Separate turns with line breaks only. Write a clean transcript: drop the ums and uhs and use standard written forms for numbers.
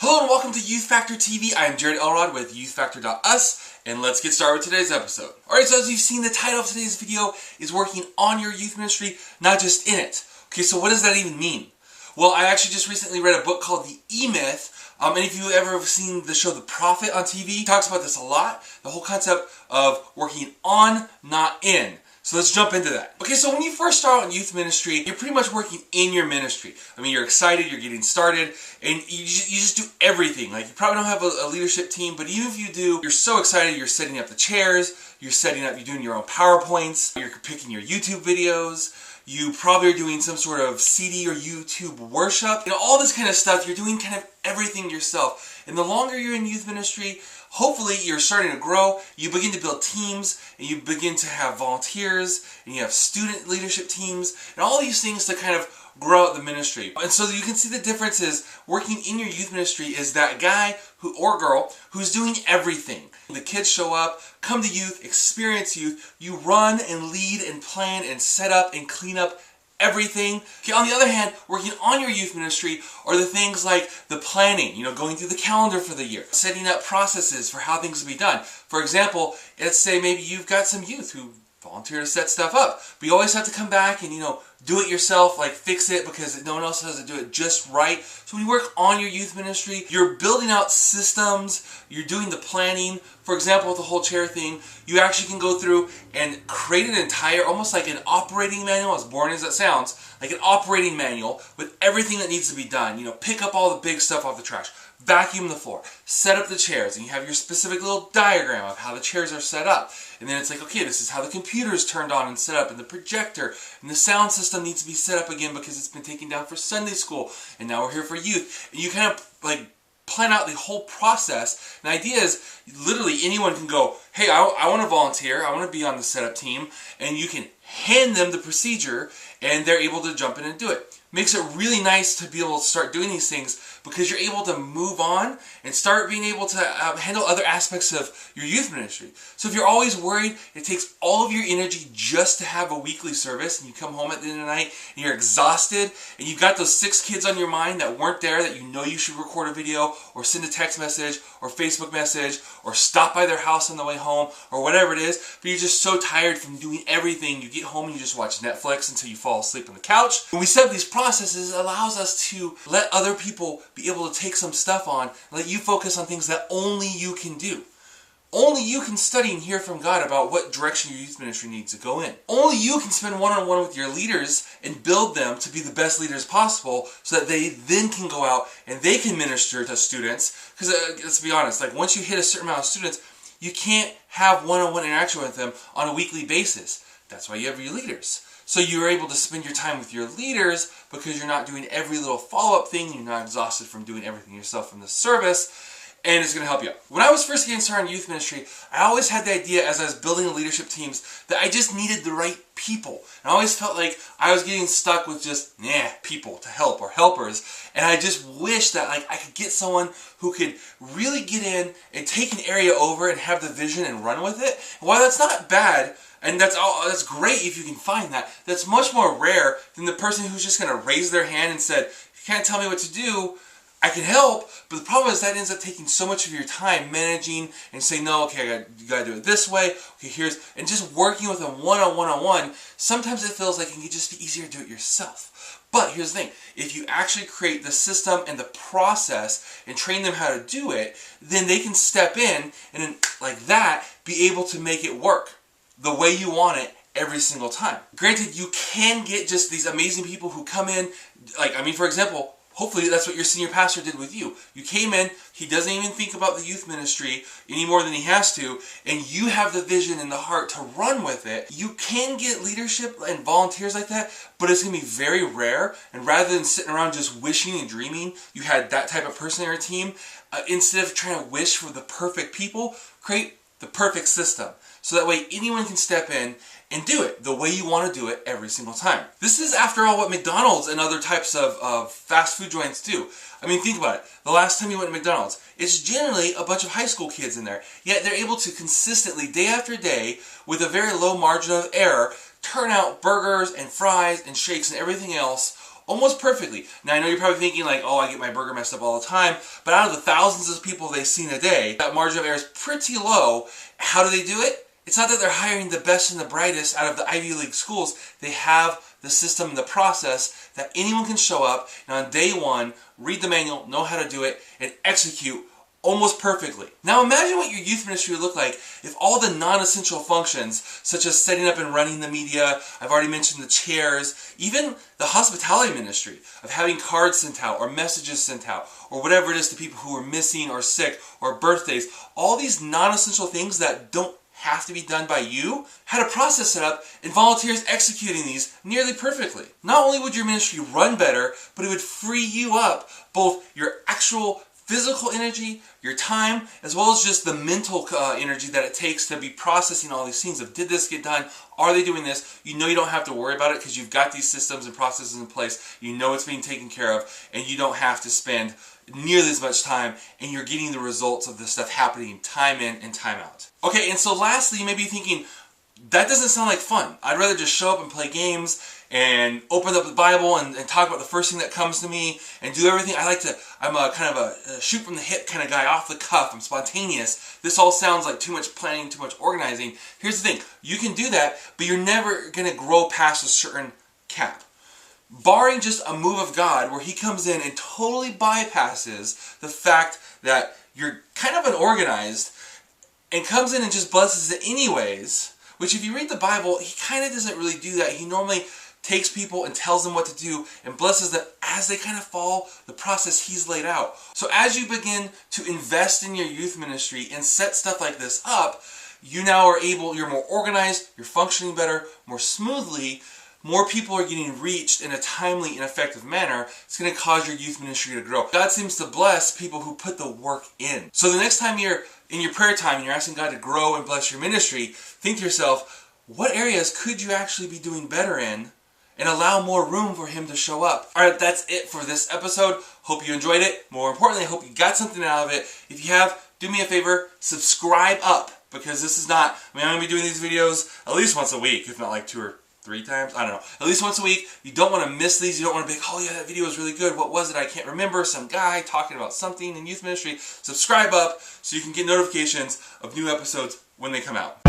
Hello and welcome to Youth Factor TV. I am Jared Elrod with YouthFactor.us, and let's get started with today's episode. Alright, so as you've seen, the title of today's video is working on your youth ministry, not just in it. Okay, so what does that even mean? Well, I actually just recently read a book called The E-Myth, and if you ever have seen the show The Prophet on TV, it talks about this a lot, the whole concept of working on, not in. So let's jump into that. Okay, so when you first start out in youth ministry, you're pretty much working in your ministry. I mean, you're excited, you're getting started, and you just do everything. Like, you probably don't have a leadership team, but even if you do, you're so excited, you're setting up the chairs, you're doing your own PowerPoints, you're picking your YouTube videos, you probably are doing some sort of CD or YouTube worship. You know, all this kind of stuff, you're doing kind of everything yourself. And the longer you're in youth ministry, hopefully you're starting to grow, you begin to build teams, and you begin to have volunteers, and you have student leadership teams, and all these things to kind of grow out the ministry. And so you can see the difference is working in your youth ministry is that guy or girl who's doing everything. The kids show up, come to youth, experience youth, you run and lead and plan and set up and clean up everything. Okay, on the other hand, working on your youth ministry are the things like the planning, going through the calendar for the year, setting up processes for how things will be done. For example, let's say maybe you've got some youth who volunteer to set stuff up, but you always have to come back and, do it yourself, like fix it because no one else has to do it just right. So when you work on your youth ministry, you're building out systems, you're doing the planning. For example, with the whole chair thing, you actually can go through and create an entire, almost like an operating manual, as boring as that sounds, like an operating manual with everything that needs to be done. Pick up all the big stuff off the trash, vacuum the floor, set up the chairs, and you have your specific little diagram of how the chairs are set up. And then it's like, okay, this is how the computer is turned on and set up, and the projector, and the sound system needs to be set up again because it's been taken down for Sunday school, and now we're here for youth. And you kind of like plan out the whole process. And the idea is, literally anyone can go, hey, I want to volunteer, I want to be on the setup team, and you can hand them the procedure, and they're able to jump in and do it. Makes it really nice to be able to start doing these things because you're able to move on and start being able to handle other aspects of your youth ministry. So if you're always worried, it takes all of your energy just to have a weekly service, and you come home at the end of the night and you're exhausted, and you've got those 6 kids on your mind that weren't there that you should record a video or send a text message or Facebook message or stop by their house on the way home or whatever it is, but you're just so tired from doing everything. You get home and you just watch Netflix until you fall asleep on the couch. When we set up these processes, it allows us to let other people be able to take some stuff on and let you focus on things that only you can do. Only you can study and hear from God about what direction your youth ministry needs to go in. Only you can spend one-on-one with your leaders and build them to be the best leaders possible so that they then can go out and they can minister to students. Because let's be honest, like once you hit a certain amount of students, you can't have one-on-one interaction with them on a weekly basis. That's why you have your leaders. So you're able to spend your time with your leaders because you're not doing every little follow-up thing, you're not exhausted from doing everything yourself in the service, and it's going to help you out. When I was first getting started in youth ministry, I always had the idea as I was building the leadership teams that I just needed the right people. And I always felt like I was getting stuck with just, people to help or helpers. And I just wish that I could get someone who could really get in and take an area over and have the vision and run with it. And while that's not bad, and that's great if you can find that, that's much more rare than the person who's just going to raise their hand and said, you can't tell me what to do, I can help, but the problem is that ends up taking so much of your time managing and saying, no, okay, you gotta do it this way, okay, and just working with them one-on-one, sometimes it feels like it can just be easier to do it yourself. But here's the thing, if you actually create the system and the process and train them how to do it, then they can step in and then, like that, be able to make it work the way you want it every single time. Granted, you can get just these amazing people who come in, for example, hopefully that's what your senior pastor did with you. You came in, he doesn't even think about the youth ministry any more than he has to, and you have the vision and the heart to run with it. You can get leadership and volunteers like that, but it's going to be very rare, and rather than sitting around just wishing and dreaming you had that type of person in your team, instead of trying to wish for the perfect people, create the perfect system. So that way anyone can step in and do it the way you want to do it every single time. This is, after all, what McDonald's and other types of fast food joints do. I mean, think about it. The last time you went to McDonald's, it's generally a bunch of high school kids in there. Yet they're able to consistently, day after day, with a very low margin of error, turn out burgers and fries and shakes and everything else almost perfectly. Now I know you're probably thinking like, oh, I get my burger messed up all the time, but out of the thousands of people they've seen a day, that margin of error is pretty low. How do they do it? It's not that they're hiring the best and the brightest out of the Ivy League schools. They have the system and the process that anyone can show up and on day one, read the manual, know how to do it, and execute almost perfectly. Now imagine what your youth ministry would look like if all the non-essential functions, such as setting up and running the media, I've already mentioned the chairs, even the hospitality ministry of having cards sent out or messages sent out or whatever it is to people who are missing or sick or birthdays, all these non-essential things that don't have to be done by you, had a process set up and volunteers executing these nearly perfectly. Not only would your ministry run better, but it would free you up both your actual physical energy, your time, as well as just the mental energy that it takes to be processing all these things of did this get done, are they doing this? You know you don't have to worry about it because you've got these systems and processes in place, you know it's being taken care of, and you don't have to spend nearly as much time, and you're getting the results of this stuff happening time in and time out. Okay, and so lastly, you may be thinking, that doesn't sound like fun. I'd rather just show up and play games and open up the Bible and talk about the first thing that comes to me and do everything. I'm a kind of a shoot from the hip kind of guy, off the cuff. I'm spontaneous. This all sounds like too much planning, too much organizing. Here's the thing. You can do that, but you're never going to grow past a certain cap. Barring just a move of God where He comes in and totally bypasses the fact that you're kind of unorganized and comes in and just blesses it anyways, which if you read the Bible, He kind of doesn't really do that. He normally takes people and tells them what to do and blesses them as they kind of follow the process He's laid out. So as you begin to invest in your youth ministry and set stuff like this up, you now are able, you're more organized, you're functioning better, more smoothly, more people are getting reached in a timely and effective manner. It's going to cause your youth ministry to grow. God seems to bless people who put the work in. So the next time you're in your prayer time and you're asking God to grow and bless your ministry, think to yourself, what areas could you actually be doing better in and allow more room for Him to show up? Alright, that's it for this episode. Hope you enjoyed it. More importantly, I hope you got something out of it. If you have, do me a favor, subscribe up, because this is not, I'm going to be doing these videos at least once a week, if not like 2 or 3 times, I don't know, at least once a week. You don't want to miss these. You don't want to be like, oh yeah, that video was really good. What was it? I can't remember. Some guy talking about something in youth ministry. Subscribe up so you can get notifications of new episodes when they come out.